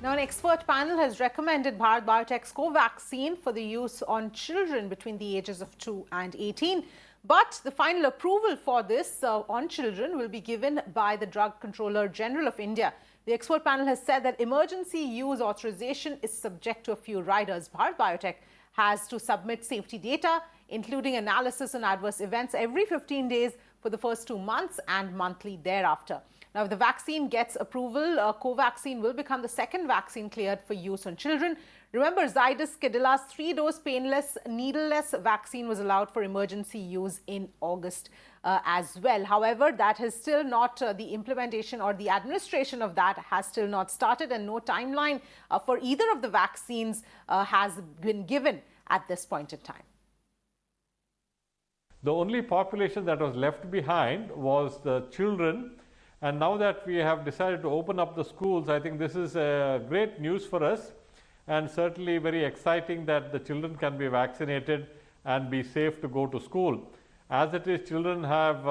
Now, an expert panel has recommended Bharat Biotech's Covaxin for the use on children between the ages of 2 and 18. But the final approval for this on children will be given by the Drug Controller General of India. The expert panel has said that emergency use authorization is subject to a few riders. Bharat Biotech has to submit safety data, including analysis on adverse events every 15 days for the first 2 months and monthly thereafter. Now, if the vaccine gets approval, Covaxin will become the second vaccine cleared for use on children. Remember, Zydus Cadilla's 3-dose painless, needleless vaccine was allowed for emergency use in August as well. However, that has still not, the implementation or the administration of that has still not started, and no timeline for either of the vaccines has been given at this point in time. The only population that was left behind was the children. And now that we have decided to open up the schools, I think this is great news for us, and certainly very exciting that the children can be vaccinated and be safe to go to school. As it is, children have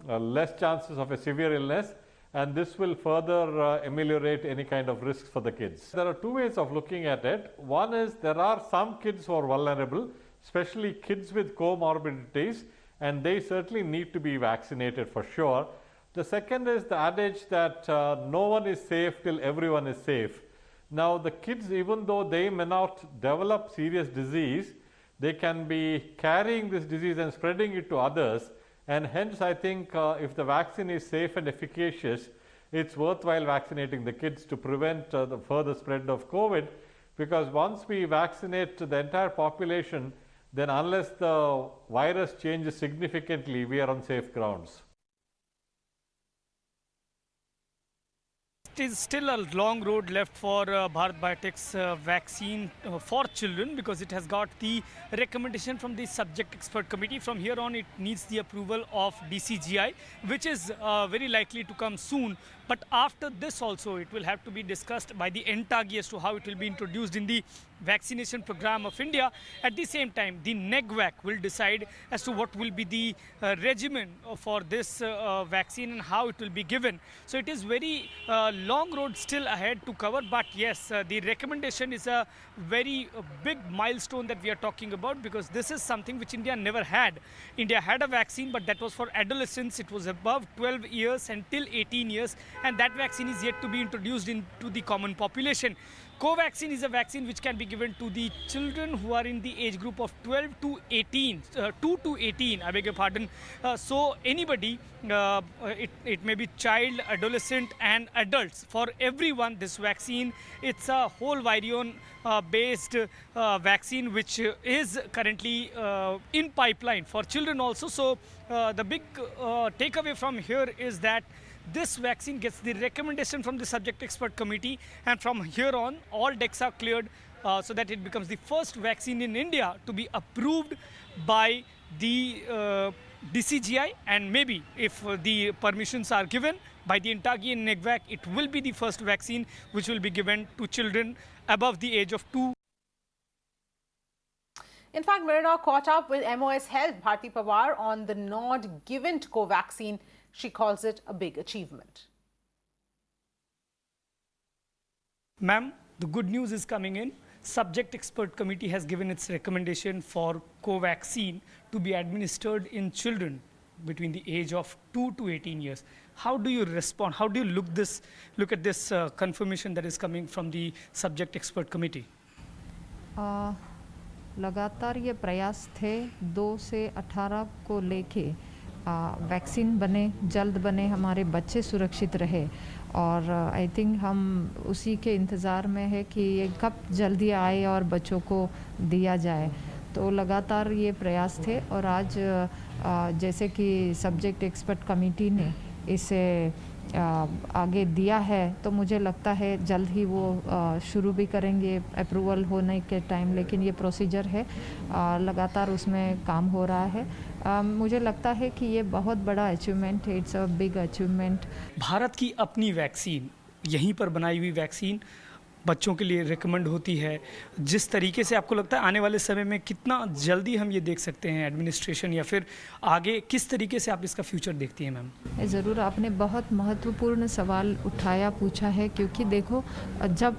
less chances of a severe illness, and this will further ameliorate any kind of risks for the kids. There are two ways of looking at it. One is there are some kids who are vulnerable, especially kids with comorbidities, and they certainly need to be vaccinated for sure. The second is the adage that no one is safe till everyone is safe. Now, the kids, even though they may not develop serious disease, they can be carrying this disease and spreading it to others, and hence I think if the vaccine is safe and efficacious, it's worthwhile vaccinating the kids to prevent the further spread of COVID, because once we vaccinate the entire population, then unless the virus changes significantly, we are on safe grounds. It is still a long road left for Bharat Biotech's vaccine for children, because it has got the recommendation from the subject expert committee. From here on, it needs the approval of DCGI, which is very likely to come soon. But after this also, it will have to be discussed by the NTAGI as to how it will be introduced in the vaccination program of India. At the same time, the NEGVAC will decide as to what will be the regimen for this vaccine and how it will be given. So it is very long road still ahead to cover. But yes, the recommendation is a very big milestone that we are talking about, because this is something which India never had. India had a vaccine, but that was for adolescents. It was above 12 years until 18 years. And that vaccine is yet to be introduced into the common population. Covaxin is a vaccine which can be given to the children who are in the age group of 12 to 18, 2 to 18, I beg your pardon. So anybody, it may be child, adolescent and adults. For everyone, this vaccine, it's a whole virion based vaccine which is currently in pipeline for children also. So the big takeaway from here is that this vaccine gets the recommendation from the subject expert committee, and from here on all decks are cleared so that it becomes the first vaccine in India to be approved by the DCGI, and maybe if the permissions are given by the NTAGI and NEGVAC, it will be the first vaccine which will be given to children above the age of 2. In fact, Mirna caught up with MOS Health Bharti Pawar on the nod given to Covaxin. She calls it a big achievement. Ma'am, the good news is coming in. Subject expert committee has given its recommendation for Covaxin to be administered in children between the age of 2 to 18 years. How do you respond? How do you look at this confirmation that is coming from the subject expert committee? लगातार ये प्रयास थे 2 से 18 को लेके vaccine बने, जल्द बने, हमारे बच्चे सुरक्षित रहे, और आई थिंक हम उसी के इंतज़ार में है कि ये कब जल्दी आए और बच्चों को दिया जाए। तो लगातार ये प्रयास थे, और आज जैसे कि सब्जेक्ट एक्सपर्ट कमेटी ने इसे आगे दिया है, तो मुझे लगता है जल्द ही वो शुरू भी करेंगे अप्रूवल होने के टाइम, लेकिन ये प्रोसीजर है, लगातार उसमें काम हो रहा है। मुझे लगता है कि ये बहुत बड़ा अचीवमेंट है, it's a big achievement. Bharat की अपनी वैक्सीन, यहीं पर बनाई हुई वैक्सीन, बच्चों के लिए रिकमेंड होती है, जिस तरीके से आपको लगता है आने वाले समय में कितना जल्दी हम ये देख सकते हैं एडमिनिस्ट्रेशन, या फिर आगे किस तरीके से आप इसका फ्यूचर देखती हैं मैम? ज़रूर, आपने बहुत महत्वपूर्ण सवाल उठाया, पूछा है, क्योंकि देखो जब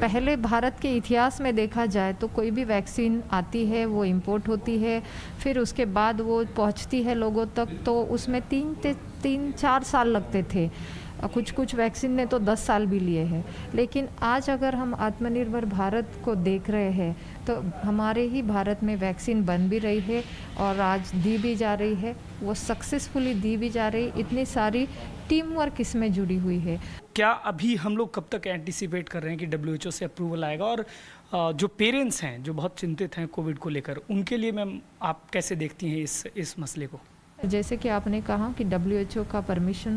पहले भारत के इतिहास में देखा जाए तो कोई भी वैक्सीन आती है वो इंपोर्ट होती है, फिर उसके बाद वो पहुंचती है लोगों तक, तो उसमें 3-4 साल लगते थे। कुछ वैक्सीन ने तो 10 साल भी लिए हैं। लेकिन आज अगर हम आत्मनिर्भर भारत को देख रहे हैं तो हमारे ही भारत में वैक्सीन बन भी रही है और आज दी भी जा रही है, वो सक्सेसफुली दी भी जा रही। इतनी सारी टीम वर्क इसमें जुड़ी हुई है। क्या अभी हम लोग कब तक एंटिसिपेट कर रहे हैं कि WHO से अप्रूवल आएगा? और जो पेरेंट्स हैं जो बहुत चिंतित हैं कोविड को लेकर, उनके लिए मैम आप कैसे देखती हैं इस मसले को? जैसे कि आपने कहा कि WHO का परमिशन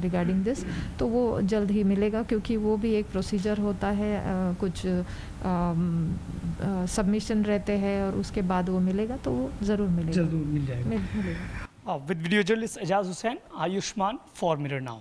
रिगार्डिंग दिस, तो वो जल्द ही मिलेगा, क्योंकि वो भी एक प्रोसीजर होता है, कुछ सबमिशन रहते हैं और उसके बाद वो मिलेगा, तो वो ज़रूर मिलेगा, जरूर मिल जाएगा। मिलेगा। With video journalist Ejaz Hussain, Ayushman for Mirror now.